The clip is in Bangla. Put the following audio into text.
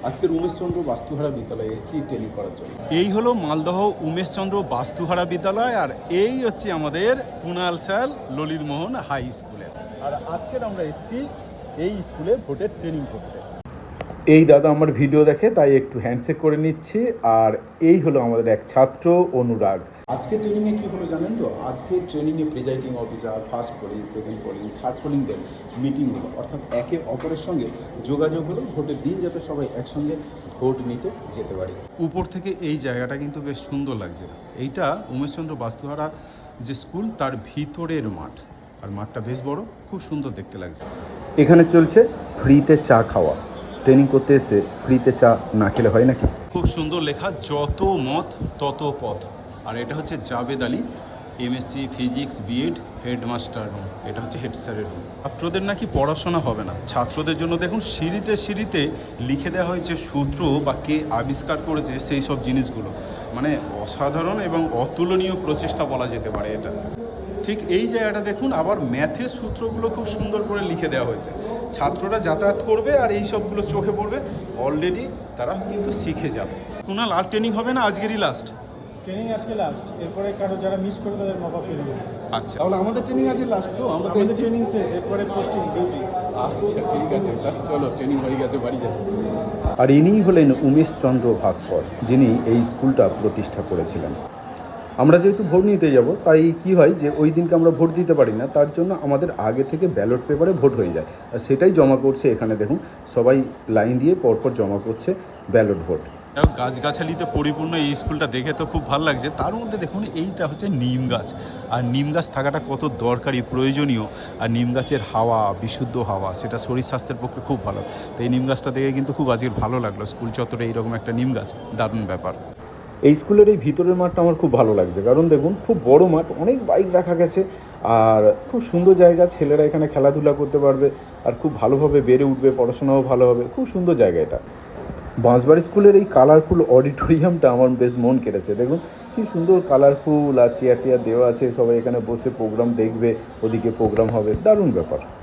আজকের উমেশচন্দ্র বাস্তুহারা বিদ্যালয়ে এসেছি ট্রেনিং করার জন্য। এই হলো মালদহ উমেশচন্দ্র বাস্তুহারা বিদ্যালয়, আর এই হচ্ছে আমাদের কুণাল স্যার ললিতমোহন হাই স্কুলে। আর আজকের আমরা এসেছি এই স্কুলে ভোটের ট্রেনিং করতে। এই দাদা আমার ভিডিও দেখে তাই একটু হ্যান্ডশেক করে নিচ্ছি। আর এই হলো আমাদের এক ছাত্র অনুরাগ। আজকে ট্রেনিংয়ে কী হলো জানেন তো? আজকে ট্রেনিংয়ে presiding officer, first polling, second polling, third পোলিংদের মিটিং হলো, অর্থাৎ একে অপরের সঙ্গে যোগাযোগ হলো ভোটের দিন যাতে সবাই একসঙ্গে ভোট নিতে যেতে পারে। উপর থেকে এই জায়গাটা কিন্তু বেশ সুন্দর লাগছে। এইটা উমেশচন্দ্র বাস্তুহারা যে স্কুল তার ভিতরের মাঠ, আর মাঠটা বেশ বড়, খুব সুন্দর দেখতে লাগছে। এখানে চলছে ফ্রিতে চা খাওয়া। ট্রেনিং করতে এসে ফ্রিতে চা না খেলে হয় নাকি? খুব সুন্দর লেখা, যত মত তত পথ। আর এটা হচ্ছে Javed Ali, MSc physics BEd headmaster room. এটা হচ্ছে হেড স্যারের রুম। ছাত্রদের নাকি পড়াশোনা হবে না, ছাত্রদের জন্য দেখুন সিঁড়িতে সিঁড়িতে লিখে দেওয়া হয়েছে সূত্র বা কে আবিষ্কার করেছে সেই সব জিনিসগুলো। মানে অসাধারণ এবং অতুলনীয় প্রচেষ্টা বলা যেতে পারে এটা। ঠিক এই জায়গাটা দেখুন, আবার ম্যাথের সূত্রগুলো খুব সুন্দর করে লিখে দেওয়া হয়েছে। ছাত্ররা যাতায়াত করবে আর এই সবগুলো চোখে পড়বে, অলরেডি তারা কিন্তু শিখে যাবে। কুণাল, আর ট্রেনিং হবে না? আজকেরই লাস্ট ট্রেনিং আজকে লাস্ট, এরপরে কারো যারা মিস করে তাদের মক আপ পেয়ে যাবে। আচ্ছা, তাহলে আমাদের ট্রেনিং আছে লাস্ট তো? আমাদের ট্রেনিং শেষ, এরপরে পোস্টিং ডিউটি। আচ্ছা ঠিক আছে, চলো ট্রেনিং হয়ে গেছে, বাড়ি যাই। আর ইনিই হলেন উমেশচন্দ্র ভাস্কর, যিনি এই স্কুলটা প্রতিষ্ঠা করেছিলেন। আমরা যেহেতু ভোট নিতে যাব, তাই কি হয় যে ওই দিনকে আমরা ভোট দিতে পারি না, তার জন্য আমাদের আগে থেকে ব্যালট পেপারে ভোট হয়ে যায়, আর সেটাই জমা করছে এখানে। দেখুন সবাই লাইন দিয়ে পরপর জমা করছে ব্যালট ভোট। গাছগাছালিতে পরিপূর্ণ এই স্কুলটা দেখে তো খুব ভালো লাগছে। তার মধ্যে দেখুন এইটা হচ্ছে নিম গাছ, আর নিম গাছ থাকাটা কত দরকারি, প্রয়োজনীয়। আর নিম গাছের হাওয়া, বিশুদ্ধ হাওয়া, সেটা শরীর স্বাস্থ্যের পক্ষে খুব ভালো। তো এই নিম গাছটা দেখে কিন্তু খুব আজকের ভালো লাগলো। স্কুল চত্বরে এইরকম একটা নিম গাছ, দারুণ ব্যাপার। এই স্কুলের এই ভিতরের মাঠটা আমার খুব ভালো লাগছে, কারণ দেখুন খুব বড় মাঠ, অনেক বাইক রাখা গেছে, আর খুব সুন্দর জায়গা। ছেলেরা এখানে খেলাধুলা করতে পারবে আর খুব ভালোভাবে বেড়ে উঠবে, পড়াশোনাও ভালো হবে। খুব সুন্দর জায়গা এটা। বাঁশবাড়ি স্কুলের এই কালারফুল অডিটোরিয়ামটা আমার বেশ মন কেড়েছে। দেখুন কি সুন্দর কালারফুল, আর চেয়ার টেয়ার দেওয়া আছে, সবাই এখানে বসে প্রোগ্রাম দেখবে, ওদিকে প্রোগ্রাম হবে, দারুণ ব্যাপার।